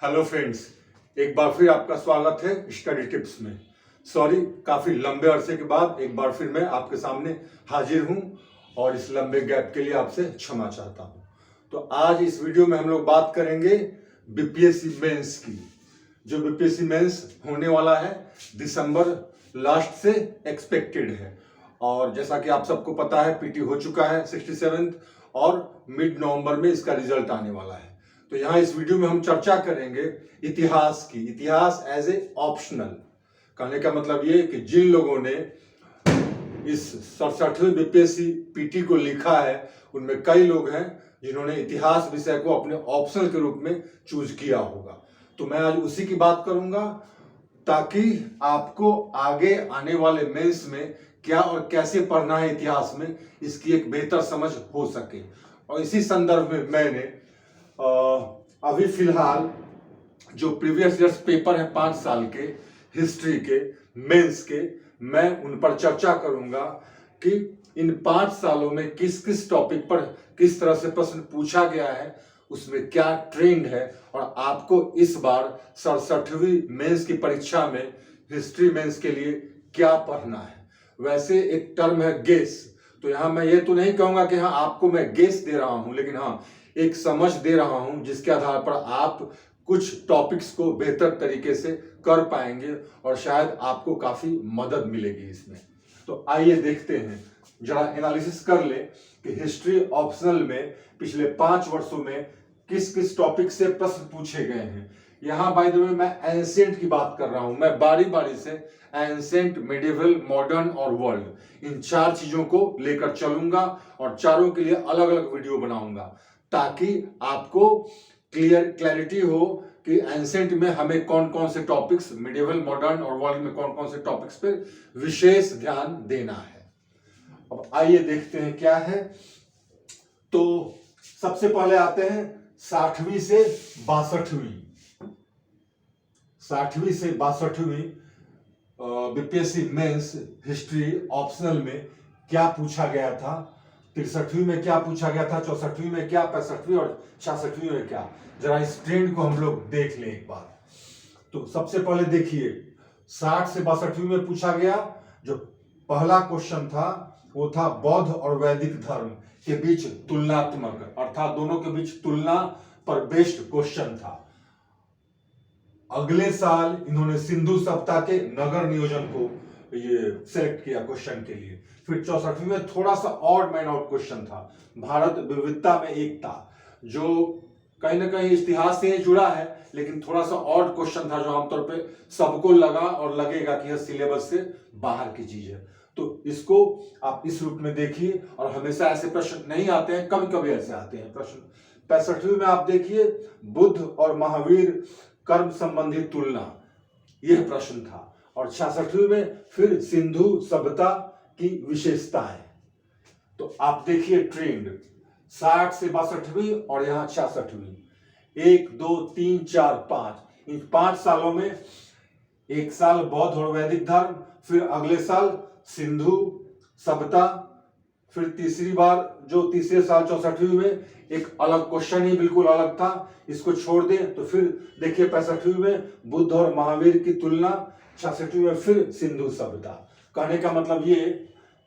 Hello friends, एक बार फिर आपका स्वागत है स्टडी टिप्स में। सॉरी, काफी लंबे अरसे के बाद एक बार फिर मैं आपके सामने हाजिर हूं और इस लंबे गैप के लिए आपसे क्षमा चाहता हूं। तो आज इस वीडियो में हम लोग बात करेंगे बीपीएससी मेंस की। जो बीपीएससी मेंस होने वाला है दिसंबर लास्ट से एक्सपेक्टेड है, और जैसा कि आप सबको पता है पीटी हो चुका है 67 और मिड नवंबर में इसका रिजल्ट आने वाला है। तो यहाँ इस वीडियो में हम चर्चा करेंगे इतिहास की। इतिहास एज ए ऑप्शनल, कहने का मतलब ये कि जिन लोगों ने इस 67वें बीपीएससी पीटी को लिखा है उनमें कई लोग हैं जिन्होंने इतिहास विषय को अपने ऑप्शनल के रूप में चूज किया होगा। तो मैं आज उसी की बात करूंगा ताकि आपको आगे आने वाले मेंस में क्या और कैसे पढ़ना है इतिहास में, इसकी एक बेहतर समझ हो सके। और इसी संदर्भ में मैंने अभी फिलहाल जो प्रीवियस ईयर्स पेपर है 5 साल के हिस्ट्री के मेंस के, मैं उन पर चर्चा करूंगा कि इन 5 सालों में किस किस टॉपिक पर किस तरह से प्रश्न पूछा गया है, उसमें क्या ट्रेंड है, और आपको इस बार 67वीं मेंस की परीक्षा में हिस्ट्री मेंस के लिए क्या पढ़ना है। वैसे एक टर्म है गेस, तो यहां मैं ये तो नहीं कहूंगा कि हाँ आपको मैं गेस दे रहा हूं, लेकिन हाँ एक समझ दे रहा हूं जिसके आधार पर आप कुछ टॉपिक्स को बेहतर तरीके से कर पाएंगे और शायद आपको काफी मदद मिलेगी इसमें। तो आइए देखते हैं, जरा एनालिसिस कर ले कि हिस्ट्री ऑप्शनल में पिछले 5 वर्षों में किस किस टॉपिक से प्रश्न पूछे गए हैं। यहां बाय द वे मैं एंशिएंट की बात कर रहा हूं। मैं बारी बारी से एंशिएंट, मिडिवल, मॉडर्न और वर्ल्ड, इन 4 चीजों को लेकर चलूंगा और चारों के लिए अलग अलग वीडियो बनाऊंगा ताकि आपको क्लैरिटी हो कि एंशिएंट में हमें कौन कौन से टॉपिक्स, मिडिवल, मॉडर्न और वर्ल्ड में कौन कौन से टॉपिक्स पे विशेष ध्यान देना है। अब आइए देखते हैं क्या है। तो सबसे पहले आते हैं 60वीं से 62वीं। 60वीं से 62वीं बीपीएससी मेंस हिस्ट्री ऑप्शनल में क्या पूछा गया था, 63वीं में क्या पूछा गया था, 64वीं में क्या, 65वीं और 66वीं में क्या। जरा इस ट्रेंड को हम लोग देख लें एक बार। तो सबसे पहले देखिए 60 से 62वीं में पूछा गया, जो पहला क्वेश्चन था वो था बौद्ध और वैदिक धर्म के बीच तुलनात्मक, अर्थात दोनों के बीच तुलना पर बेस्ड क्वेश्चन था। अगले साल इन्होंने सिंधु सभ्यता के नगर नियोजन को ये सेलेक्ट किया क्वेश्चन के लिए। फिर 64वीं में थोड़ा सा ऑड मैन आउट क्वेश्चन था, भारत विविधता में एकता, जो कहीं ना कहीं इतिहास से जुड़ा है लेकिन थोड़ा सा ऑड क्वेश्चन था, जो आमतौर पे सबको लगा और लगेगा कि यह सिलेबस से बाहर की चीज है। तो इसको आप इस रूप में देखिए, और हमेशा ऐसे प्रश्न नहीं आते हैं, कभी कभी ऐसे आते हैं प्रश्न। 65वीं में आप देखिए बुद्ध और महावीर कर्म संबंधी तुलना, यह प्रश्न था। और 66वीं में फिर सिंधु सभ्यता की विशेषताएं। तो आप देखिए ट्रेंड 60 से 62वीं और यहां 66वीं, 1 2 3 4 5, इन 5 सालों में एक साल बौद्ध और वैदिक धर्म, फिर अगले साल सिंधु सभ्यता, फिर तीसरी बार जो तीसरे साल 64वीं में एक अलग क्वेश्चन ही बिल्कुल अलग था, इसको छोड़ दें तो फिर देखिए 65वीं में बुद्ध और महावीर की तुलना, 66वीं में फिर सिंधु सभ्यता। कहने का मतलब ये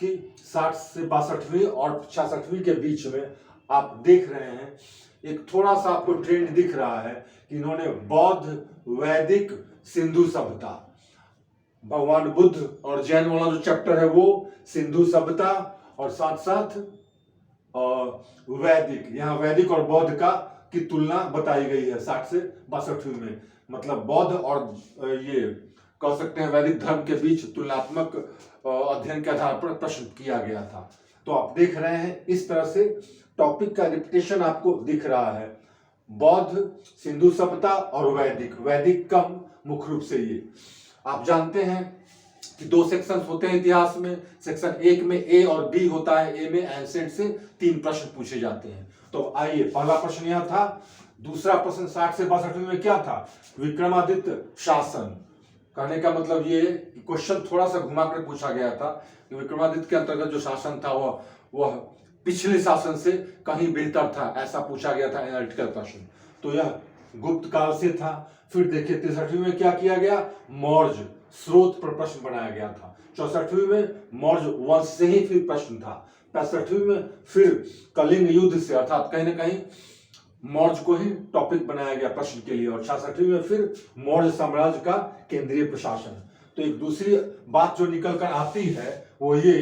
कि 60 से 62वीं और 66वीं के बीच में आप देख रहे हैं एक थोड़ा सा आपको ट्रेंड दिख रहा है कि इन्होंने बौद्ध, वैदिक, सिंधु सभ्यता, भगवान बुद्ध और जैन वाला जो चैप्टर है वो सिंधु सभ्यता, और साथ साथ वैदिक, यहाँ वैदिक और बौद्ध का की तुलना बताई गई है 60 से 62वीं में। मतलब बौद्ध और ये कह सकते हैं वैदिक धर्म के बीच तुलनात्मक अध्ययन के आधार पर प्रश्न किया गया था। तो आप देख रहे हैं इस तरह से टॉपिक का रिपीटेशन आपको दिख रहा है, बौद्ध, सिंधु सभ्यता और वैदिक, वैदिक कम मुख्य रूप से। ये आप जानते हैं कि 2 सेक्शंस होते हैं इतिहास में। सेक्शन 1 में ए और बी होता है। ए में एंशिएंट से 3 प्रश्न पूछे जाते हैं। तो आइए, पहला प्रश्न यह था। दूसरा प्रश्न 60 से 62वीं में क्या था, विक्रमादित्य शासन। कहने का मतलब ये क्वेश्चन थोड़ा सा घुमा कर पूछा गया था कि विक्रमादित्य के अंतर्गत जो शासन था वह पिछले शासन से कहीं बेहतर था, ऐसा पूछा गया था एनालिटिकल प्रश्न। तो यह गुप्त काल से था। फिर देखिए 63वीं में क्या किया गया, मौर्य स्रोत पर प्रश्न बनाया गया था। 64वीं में मौर्य वंश से ही फिर प्रश्न था। 65वीं में फिर कलिंग युद्ध से, अर्थात कहीं ना कहीं मौर्य को ही टॉपिक बनाया गया प्रश्न के लिए। और 66वीं में फिर मौर्य साम्राज्य का केंद्रीय प्रशासन। तो एक दूसरी बात जो निकल कर आती है वो ये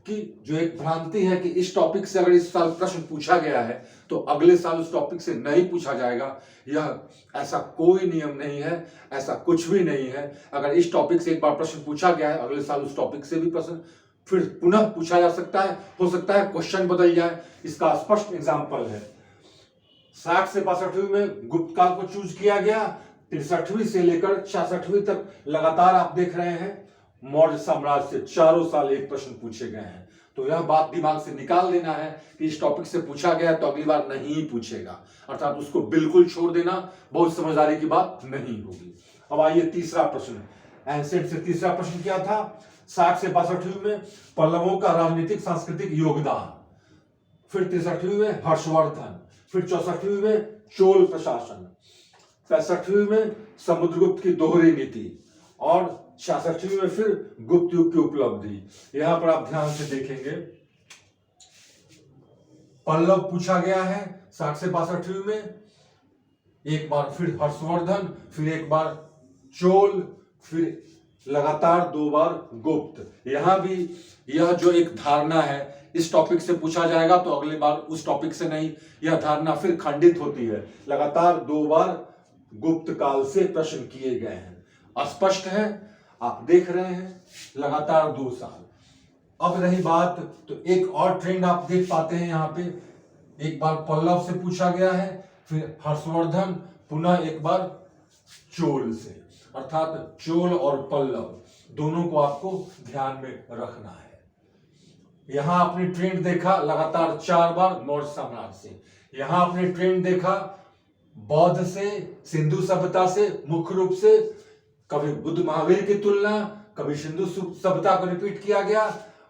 कि जो एक भ्रांति है कि इस टॉपिक से अगर इस साल प्रश्न पूछा गया है तो अगले साल उस टॉपिक से नहीं पूछा जाएगा, यह ऐसा कोई नियम नहीं है, ऐसा कुछ भी नहीं है। अगर इस टॉपिक से एक बार प्रश्न पूछा गया है, अगले साल उस टॉपिक से भी प्रश्न फिर पुनः पूछा जा सकता है। हो सकता है क्वेश्चन बदल जाए। इसका स्पष्ट एग्जाम्पल है 60 से 62वीं में गुप्त काल को चूज किया गया। 63वीं से लेकर 66वीं तक लगातार आप देख रहे हैं मौर्य साम्राज्य से चारों साल एक प्रश्न पूछे गए हैं। तो यह बात दिमाग से निकाल देना है कि इस टॉपिक से पूछा गया तो अगली बार नहीं पूछेगा, अर्थात उसको बिल्कुल छोड़ देना बहुत समझदारी की बात नहीं होगी। अब आइए तीसरा प्रश्न, एंसेंट से तीसरा प्रश्न क्या था, 60 से 62वीं में पल्लवों का राजनीतिक सांस्कृतिक योगदान। फिर 63वीं में हर्षवर्धन। फिर 64वीं में चोल प्रशासन। 65वीं में समुद्रगुप्त की दोहरी नीति। और 66वीं में फिर गुप्त युग की उपलब्धि। यहां पर आप ध्यान से देखेंगे पल्लव पूछा गया है 60 से 62वीं में, एक बार फिर हर्षवर्धन, फिर एक बार चोल, फिर लगातार 2 बार गुप्त। यहां भी यह जो एक धारणा है इस टॉपिक से पूछा जाएगा तो अगली बार उस टॉपिक से नहीं, यह धारणा फिर खंडित होती है। लगातार 2 बार गुप्त काल से प्रश्न किए गए हैं। स्पष्ट है, आप देख रहे हैं लगातार 2 साल। अब रही बात तो एक और ट्रेंड आप देख पाते हैं यहाँ पे, एक बार पल्लव से पूछा गया है, फिर हर्षवर्धन, पुनः एक बार चोल से, अर्थात चोल और पल्लव दोनों को आपको ध्यान में रखना है। यहां आपने ट्रेंड देखा लगातार 4 बार मौर्य साम्राज्य से। यहां आपने ट्रेंड देखा बौद्ध से, सिंधु सभ्यता से, मुख्य रूप से कभी बुद्ध महावीर की तुलना, कभी सिंधु सभ्यता को रिपीट किया गया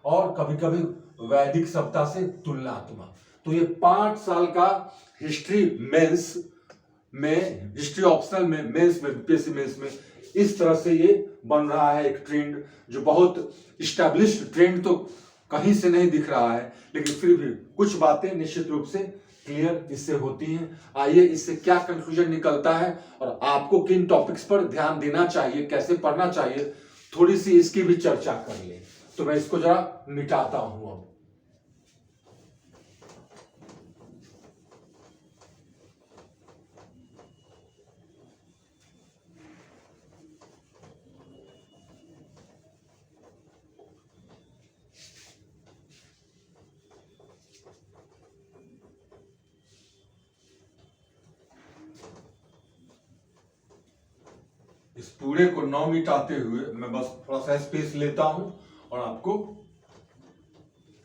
और कभी कभी वैदिक सभ्यता से तुलनात्मक। तो ये 5 साल का हिस्ट्री मेंस में, हिस्ट्री ऑप्शनल में, मेंस में, बीपीएससी मेंस में इस तरह से ये बन रहा है एक ट्रेंड, जो बहुत इस्टेब्लिश्ड ट्रेंड तो कहीं से नहीं दिख रहा है, लेकिन फिर भी कुछ बातें निश्चित रूप से क्लियर इससे होती हैं। आइए इससे क्या कंक्लूजन निकलता है और आपको किन टॉपिक्स पर ध्यान देना चाहिए, कैसे पढ़ना चाहिए, थोड़ी सी इसकी भी चर्चा कर ले। तो मैं इसको जरा मिटाता हूं। अब इस पूरे को न मिटाते हुए मैं बस थोड़ा सा स्पेस लेता हूं और आपको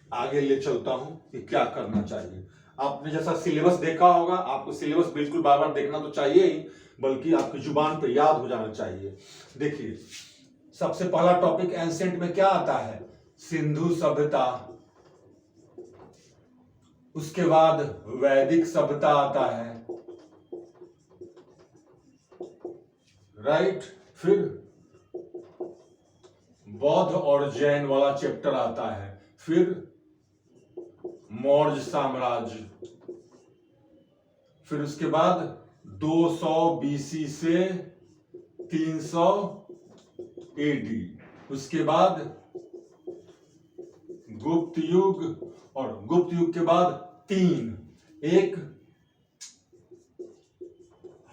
आगे ले चलता हूं कि क्या करना चाहिए। आपने जैसा सिलेबस देखा होगा, आपको सिलेबस बिल्कुल बार बार देखना तो चाहिए ही, बल्कि आपकी जुबान पे याद हो जाना चाहिए। देखिए सबसे पहला टॉपिक एंसेंट में क्या आता है, सिंधु सभ्यता, उसके बाद वैदिक सभ्यता आता है, राइट। फिर बौद्ध और जैन वाला चैप्टर आता है, फिर मौर्य साम्राज्य, फिर उसके बाद 200 बीसी से 300 एडी, उसके बाद गुप्त युग, और गुप्त युग के बाद 3, एक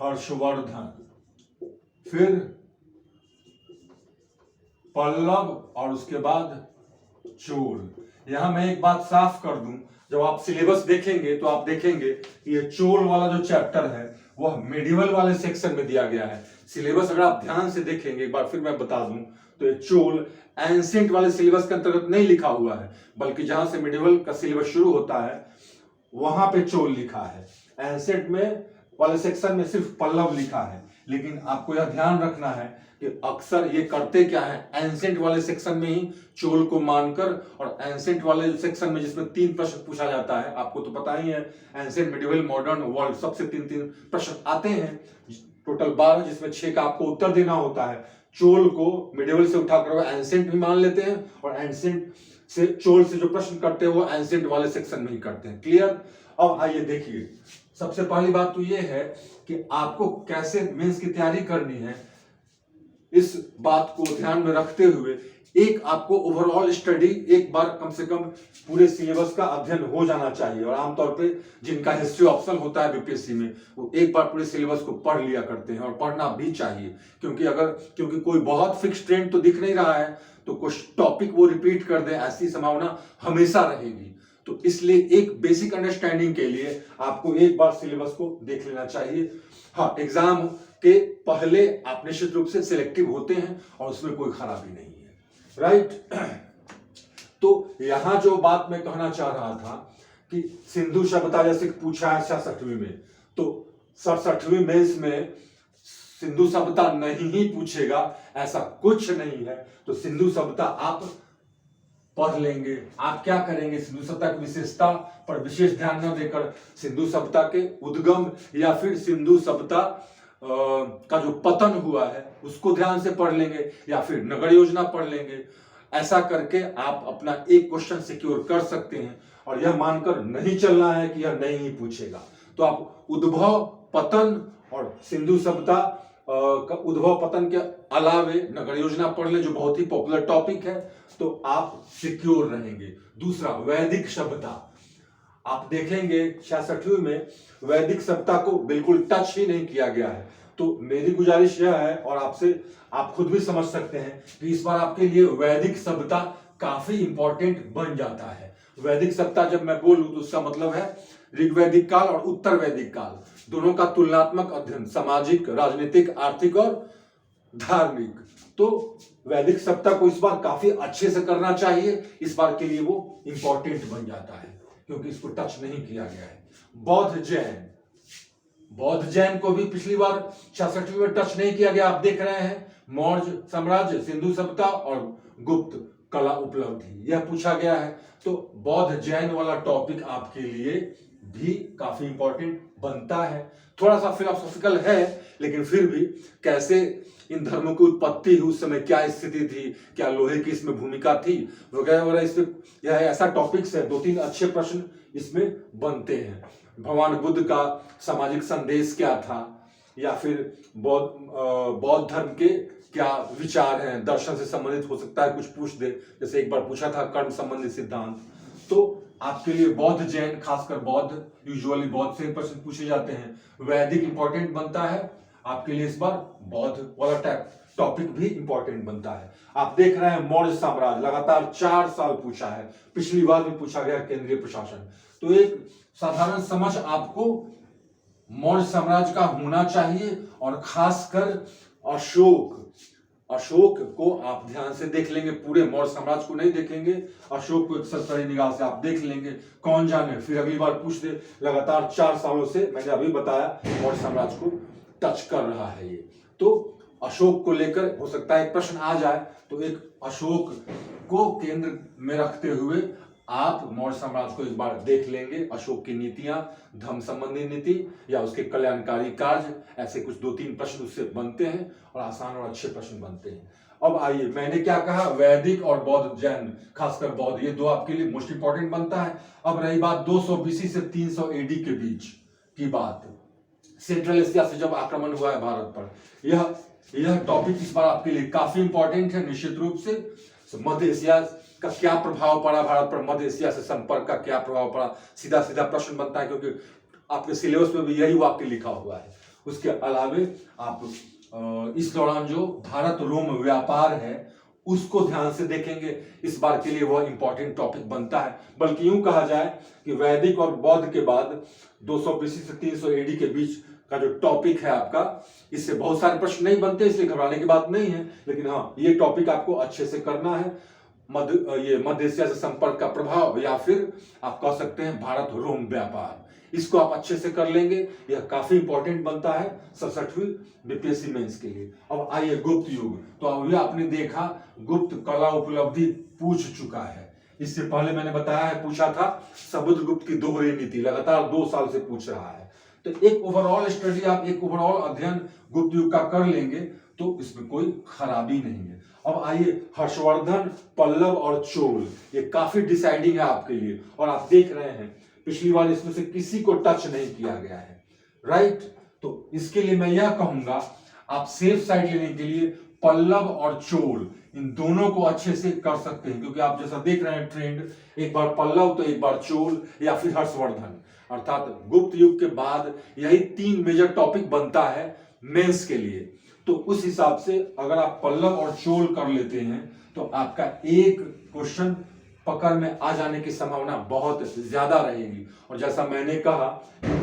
हर्षवर्धन, फिर पल्लव और उसके बाद चोल। यहां मैं एक बात साफ कर दूं, जब आप सिलेबस देखेंगे तो आप देखेंगे कि ये चोल वाला जो चैप्टर है वह मेडिवल वाले सेक्शन में दिया गया है। सिलेबस अगर आप ध्यान से देखेंगे, एक बार फिर मैं बता दूं, तो ये चोल एंसेंट वाले सिलेबस के अंतर्गत नहीं लिखा हुआ है, बल्कि जहां से मेडिवल का सिलेबस शुरू होता है वहां पे चोल लिखा है। एंसेंट में वाले सेक्शन में सिर्फ पल्लव लिखा है। लेकिन आपको यह ध्यान रखना है कि अक्सर ये करते क्या है, एंसेंट वाले सेक्शन में ही चोल को मानकर, और एंसेंट वाले सेक्शन में जिसमें 3 प्रश्न पूछा जाता है, आपको तो पता ही है एंसेंट, मिडिवल, मॉडर्न, वर्ल्ड, सबसे 3-3 प्रश्न आते हैं, टोटल 12, जिसमें 6 का आपको उत्तर देना होता है। चोल को मिडिवल से उठाकर वो एंसेंट भी मान लेते हैं, और एंसेंट से चोल से जो प्रश्न करते हैं वो एंसेंट वाले सेक्शन में ही करते हैं। क्लियर? अब आइए देखिए, सबसे पहली बात तो ये है कि आपको कैसे मेंस की तैयारी करनी है, इस बात को ध्यान में रखते हुए एक आपको ओवरऑल स्टडी एक बार कम से कम पूरे सिलेबस का अध्ययन हो जाना चाहिए। और आमतौर पे जिनका हिस्ट्री ऑप्शनल होता है बीपीएससी में, वो एक बार पूरे सिलेबस को पढ़ लिया करते हैं, और पढ़ना भी चाहिए, क्योंकि कोई बहुत फिक्स ट्रेंड तो दिख नहीं रहा है, तो कुछ टॉपिक वो रिपीट कर दे, ऐसी संभावना हमेशा रहेगी। तो इसलिए एक बेसिक अंडरस्टैंडिंग के लिए आपको एक बार सिलेबस को देख लेना चाहिए। हाँ, एग्जाम के पहले आप निश्चित रूप से सिलेक्टिव होते हैं और उसमें कोई खराबी नहीं है, राइट। तो यहां जो बात मैं कहना चाह रहा था कि सिंधु सभ्यता जैसे पूछा है 66वीं में, तो 67वीं मेंस में सिंधु सभ्यता नहीं ही पूछेगा ऐसा कुछ नहीं है। तो सिंधु सभ्यता आप पढ़ लेंगे। आप क्या करेंगे, सिंधु सभ्यता की विशेषता पर विशेष ध्यान न देकर सिंधु सभ्यता के उद्गम या फिर सिंधु सभ्यता का जो पतन हुआ है उसको ध्यान से पढ़ लेंगे, या फिर नगर योजना पढ़ लेंगे। ऐसा करके आप अपना एक क्वेश्चन सिक्योर कर सकते हैं, और यह मानकर नहीं चलना है कि यह नहीं ही पूछेगा। तो आप उद्भव, पतन और सिंधु सभ्यता का उद्भव पतन के अलावे नगर योजना पढ़ लें, जो बहुत ही पॉपुलर टॉपिक है, तो आप सिक्योर रहेंगे। दूसरा, वैदिक सभ्यता आप देखेंगे 66वीं में वैदिक सभ्यता को बिल्कुल टच ही नहीं किया गया है। तो मेरी गुजारिश यह है, और आपसे आप खुद भी समझ सकते हैं कि इस बार आपके लिए वैदिक सभ्यता काफी इंपॉर्टेंट बन जाता है। वैदिक सभ्यता जब मैं बोलूं तो उसका मतलब है ऋग्वैदिक काल और उत्तर वैदिक काल दोनों का तुलनात्मक अध्ययन, सामाजिक, राजनीतिक, आर्थिक और धार्मिक। तो वैदिक सभ्यता को इस बार काफी अच्छे से करना चाहिए, इस बार के लिए वो इंपॉर्टेंट बन जाता है क्योंकि इसको टच नहीं किया गया है। बौद्ध जैन को भी पिछली बार 66वीं में टच नहीं किया गया। आप देख रहे हैं मौर्य साम्राज्य, सिंधु सभ्यता और गुप्त कला उपलब्धि, यह पूछा गया है। तो बौद्ध जैन वाला टॉपिक आपके लिए भी काफी इंपॉर्टेंट बनता है। थोड़ा सा फिलोसॉफिकल है, लेकिन फिर भी कैसे इन धर्मों की उत्पत्ति हुई, उस समय क्या स्थिति थी, क्या लोहे की इसमें भूमिका थी, वगैरह वगैरह, इसमें यह ऐसा टॉपिक्स है। 2-3 अच्छे प्रश्न इसमें बनते हैं। भगवान बुद्ध का सामाजिक संदेश क्या था, या फिर बौद्ध धर्म के क्या विचार हैं, दर्शन से संबंधित हो सकता है कुछ पूछ दे, जैसे एक बार पूछा था कर्म संबंधित सिद्धांत। तो आपके लिए बौद्ध जैन, खासकर बौद्ध, यूजुअली बौद्ध से प्रश्न पूछे जाते हैं। वैदिक इंपॉर्टेंट बनता है आपके लिए, इस बार बौद्ध वाला टॉपिक भी इंपॉर्टेंट बनता है। आप देख रहे हैं मौर्य साम्राज्य लगातार 4 साल पूछा है, पिछली बार भी पूछा गया केंद्रीय प्रशासन। तो एक साधारण समझ आपको मौर्य साम्राज्य का होना चाहिए, और खासकर अशोक को आप ध्यान से देख लेंगे, पूरे मौर्य साम्राज्य को नहीं देखेंगे, अशोक को एक सरसरी निगाह से आप देख लेंगे। कौन जाने फिर अगली बार पूछ दे, लगातार 4 सालों से मैंने अभी बताया मौर्य साम्राज्य को टच कर रहा है ये। तो अशोक को लेकर हो सकता है एक प्रश्न आ जाए, तो एक अशोक को केंद्र में रखते हुए आप मौर्य साम्राज्य को इस बार देख लेंगे। अशोक की नीतियां, धर्म संबंधी नीति या उसके कल्याणकारी कार्य, ऐसे कुछ 2-3 प्रश्न उससे बनते हैं, और आसान और अच्छे प्रश्न बनते हैं। अब आइए, मैंने क्या कहा, वैदिक और बौद्ध जैन, खासकर बौद्ध, ये 2 आपके लिए मोस्ट इंपॉर्टेंट बनता है। अब रही बात 200 BC से 300 AD के बीच की बात, सेंट्रल एशिया से जब आक्रमण हुआ है भारत पर, यह टॉपिक इस बार आपके लिए काफी इंपॉर्टेंट है। निश्चित रूप से मध्य एशिया का क्या प्रभाव पड़ा भारत पर, मध्य एशिया से संपर्क का क्या प्रभाव पड़ा, सीधा सीधा प्रश्न बनता है, क्योंकि आपके सिलेबस में भी यही वाक्य लिखा हुआ है। उसके अलावे आप इस दौरान जो भारत रोम व्यापार है उसको ध्यान से देखेंगे, इस बार के लिए वह इंपॉर्टेंट टॉपिक बनता है। बल्कि यूं कहा जाए कि वैदिक और बौद्ध के बाद 200 BC से 300 AD के बीच का जो टॉपिक है आपका, इससे बहुत सारे प्रश्न नहीं बनते, इसलिए घबराने की बात नहीं है। लेकिन हाँ, ये टॉपिक आपको अच्छे से करना है। मध्य एशिया से संपर्क का प्रभाव, या फिर आप कह सकते हैं भारत रोम व्यापार। इसको आप अच्छे से कर लेंगे, यह काफी इंपॉर्टेंट बनता है 67वीं बीपीएससी मेंस के लिए। अब आइए गुप्त युग। तो अभी आपने देखा गुप्त कला उपलब्धि पूछ चुका है। इससे पहले मैंने बताया है, पूछा था समुद्रगुप्त की दोहरी नीति, लगातार 2 साल से पूछ रहा है। तो एक ओवरऑल स्टडी, आप एक ओवरऑल अध्ययन गुप्त युग का कर लेंगे तो इसमें कोई खराबी नहीं है। अब आइए हर्षवर्धन, पल्लव और चोल, ये काफी डिसाइडिंग है आपके लिए। और आप देख रहे हैं पिछली बार इसमें से किसी को टच नहीं किया गया है, राइट। तो इसके लिए मैं यह कहूंगा, आप सेफ साइड लेने के लिए पल्लव और चोल इन दोनों को अच्छे से कर सकते हैं, क्योंकि आप जैसा देख रहे हैं ट्रेंड, एक बार पल्लव तो एक बार चोल या फिर हर्षवर्धन। अर्थात गुप्त युग के बाद यही 3 मेजर टॉपिक बनता है मेंस के लिए। तो उस हिसाब से अगर आप पल्लव और चोल कर लेते हैं तो आपका एक क्वेश्चन पकड़ में आ जाने की संभावना बहुत ज्यादा रहेगी। और जैसा मैंने कहा,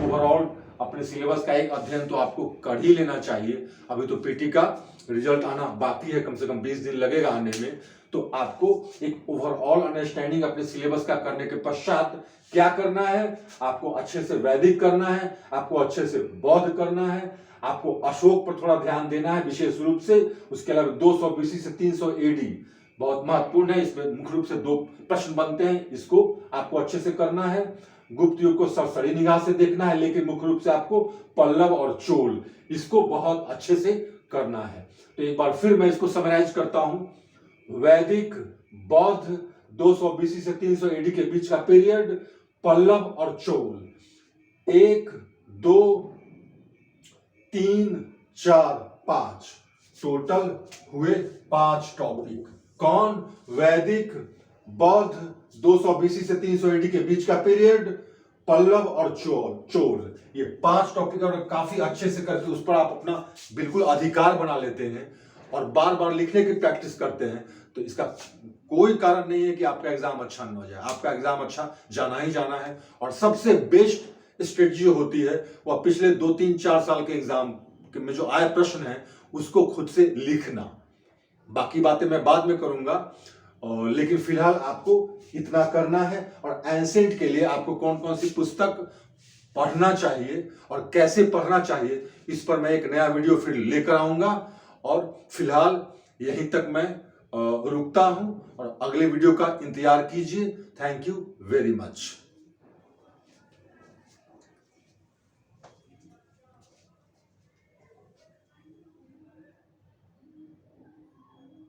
ओवरऑल अपने सिलेबस का एक अध्ययन तो आपको कर ही लेना चाहिए। अभी तो पीटी का रिजल्ट आना बाकी है, कम से कम 20 दिन लगेगा आने में। तो आपको एक ओवरऑल अंडरस्टैंडिंग अपने सिलेबस का करने के पश्चात क्या करना है, आपको अच्छे से वैदिक करना है, आपको अच्छे से बौद्ध करना है, आपको अशोक पर थोड़ा ध्यान देना है विशेष रूप से। उसके अलावा 200 बीसी से 300 एडी बहुत महत्वपूर्ण है, इसमें मुख्य रूप से 2 प्रश्न बनते हैं, इसको आपको अच्छे से करना है। गुप्त युग को सरसरी निगाह से देखना है, लेकिन मुख्य रूप से आपको पल्लव और चोल इसको बहुत अच्छे से करना है। तो एक बार फिर मैं इसको समराइज करता हूं, वैदिक, बौद्ध, 200 बीसी से 300 एडी के बीच का पीरियड, पल्लव और चोल, 1 2 3 4 5 टोटल हुए 5 टॉपिक। कौन? वैदिक, बौद्ध, 200 बीसी से 300 एडी के बीच का पीरियड, पल्लव और चोल, ये 5 टॉपिक अगर काफी अच्छे से करके उस पर आप अपना बिल्कुल अधिकार बना लेते हैं और बार बार लिखने की प्रैक्टिस करते हैं, तो इसका कोई कारण नहीं है कि आपका एग्जाम अच्छा न हो जाए। आपका एग्जाम अच्छा जाना ही जाना है। और सबसे बेस्ट स्ट्रेटजी होती है वह पिछले 2 3 4 साल के एग्जाम में जो आए प्रश्न है उसको खुद से लिखना। बाकी बातें मैं बाद में करूंगा, लेकिन फिलहाल आपको इतना करना है। और एंसेंट के लिए आपको कौन कौन सी पुस्तक पढ़ना चाहिए और कैसे पढ़ना चाहिए, इस पर मैं एक नया वीडियो फिर लेकर आऊंगा। और फिलहाल यहीं तक मैं रुकता हूं और अगले वीडियो का इंतजार कीजिए। Thank you very much.